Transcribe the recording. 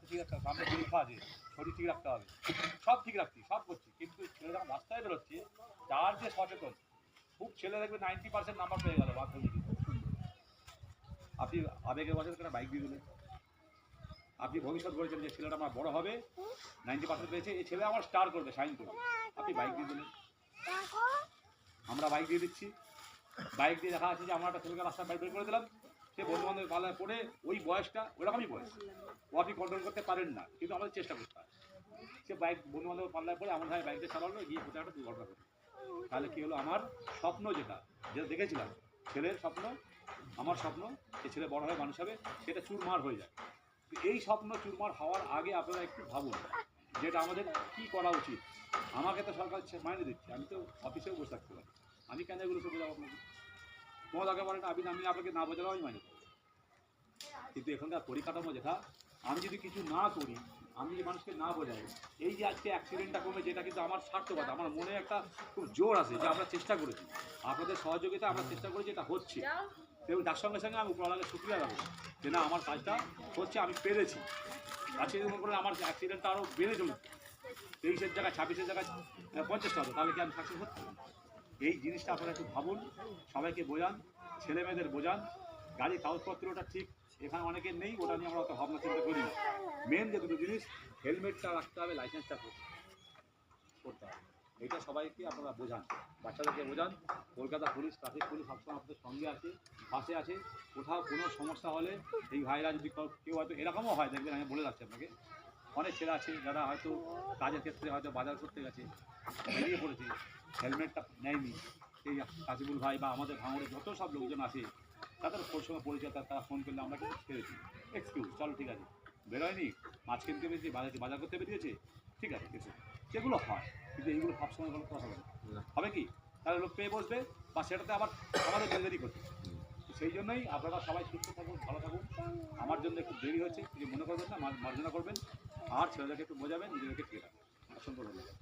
ঠিক রাখতে হবে, সামনে পরীক্ষা আছে, শরীর ঠিক রাখতে হবে, সব ঠিক রাখছি, সব করছি, কিন্তু ছেলে যখন রাস্তায় বেরোচ্ছে তার যে সচেতন, খুব ছেলে দেখবে 90% নাম্বার পেয়ে গেল মাধ্যমিক। আপনি আবেগের বছর কেন বাইক দিয়ে দিলেন? আপনি ভবিষ্যৎ বলেছেন যে ছেলেটা আমার বড় হবে, 90% পেয়েছে, এই ছেলে আমার স্টার করবে, শাইন করবে, আপনি বাইক দিয়ে দিলেন। আমরা বাইক দিয়ে দিচ্ছি, বাইক দিয়ে দেখা যাচ্ছে যে আমরা একটা ছেলেকে রাস্তায় বাইক বের করে দিলাম, সে বন্ধু বান্ধবের পাল্লায় পড়ে ওই বয়সটা ওরকমই বয়স, ও আপনি কন্ট্রোল করতে পারেন না, কিন্তু আমাদের চেষ্টা করতে হয়। সে বাইক বন্ধু বান্ধবের পাল্লায় পড়ে এমনভাবে বাইকটা চালালো গিয়ে কোথাও একটা দুর্ঘটনা ঘটে। তাহলে কী হলো? আমার স্বপ্ন যেটা যেটা দেখেছিলাম, ছেলের স্বপ্ন, আমার স্বপ্ন, সে ছেলে বড় হয়ে মানুষ হবে, সেটা চুরমার হয়ে যায়। এই স্বপ্ন চুরমার হওয়ার আগে আপনারা একটু ভাবুন যেটা আমাদের কী করা উচিত। আমাকে তো সরকার মাইনে দিচ্ছে, আমি তো অফিসেও বসে থাকতে পারি, আমি কেন এগুলো সে বোঝাবো আপনাকে? কোনো দরকার পড়ে না, আমি আপনাকে না বোঝালেও আমি মাইনে দেবো। কিন্তু এখানকার পরিকাঠামো যেটা, আমি যদি কিছু না করি, আমি যদি মানুষকে না বোঝাই, এই যে আজকে অ্যাক্সিডেন্টটা কমে, যেটা কিন্তু আমার সার্থকতা, আমার মনে একটা খুব জোর আছে যে আমরা চেষ্টা করেছি, আপনাদের সহযোগিতা আমরা চেষ্টা করেছি, এটা হচ্ছে। এবং তার সঙ্গে সঙ্গে আমি উপরওয়ালাকে শুকরিয়া দেবো যে না, আমার কাজটা হচ্ছে, আমি পেরেছি। আজকে যদি মনে করেন আমার অ্যাক্সিডেন্টটা আরও বেড়ে চলুক, 23-এর জায়গায় 26-এর জায়গায় 50টা হতো, তাহলে কি আমি সাকসেস হতো? এই জিনিসটা আপনারা একটু ভাবুন, সবাইকে বোঝান, ছেলে মেয়েদের বোঝান। গাড়ির কাগজপত্রটা ঠিক এখানে অনেকের নেই, ওটা নিয়ে আমরা অত ভাবনা চিন্তা করি না। মেন যে দুটো জিনিস, হেলমেটটা রাখতে হবে, লাইসেন্সটা করতে হবে, এটা সবাইকে আপনারা বোঝান, বাচ্চাদেরকে বোঝান। কলকাতা পুলিশ, ট্রাফিক পুলিশ সবসময় আপনাদের সঙ্গে আছে, পাশে আছে। কোথাও কোনো সমস্যা হলে এই ভাইরা যদি কেউ হয়তো এরকমও হয়, দেখবেন, আমি বলে রাখছি আপনাকে, অনেক ছেলে আছে যারা হয়তো কাজের ক্ষেত্রে হয়তো বাজার করতে গেছে, বেরিয়ে পড়েছে, হেলমেটটা নেয়নি, সেই কাশিবুল ভাই বা আমাদের ভাঙড়ে যত সব লোকজন আছে, তাদের ওর সঙ্গে পরিচয়, তারা ফোন করলে আমরা কিন্তু ছেড়েছি, এক্সকিউজ, চলো ঠিক আছে, বেরোয়নি, মাছ কিনতে বেরিয়েছে, বাজার করতে বেরিয়েছে, ঠিক আছে কিছু, সেগুলো হয়। কিন্তু এইগুলো সবসময় কোনো কথা হবে না, হবে কি? তাহলে লোক পেয়ে বসবে, বা সেটাতে আবার আমাদের ডেলিভারি করতে। সেই জন্যই আপনারা সবাই সুস্থ থাকুন, ভালো থাকুন। আমার জন্য একটু দেরি হচ্ছে, কিছু মনে করবেন না, মার্জনা করবেন, আর ছেলেদেরকে একটু বোঝাবেন, নিজেদেরকে ঠিক রাখবেন। অসংখ্য ধন্যবাদ।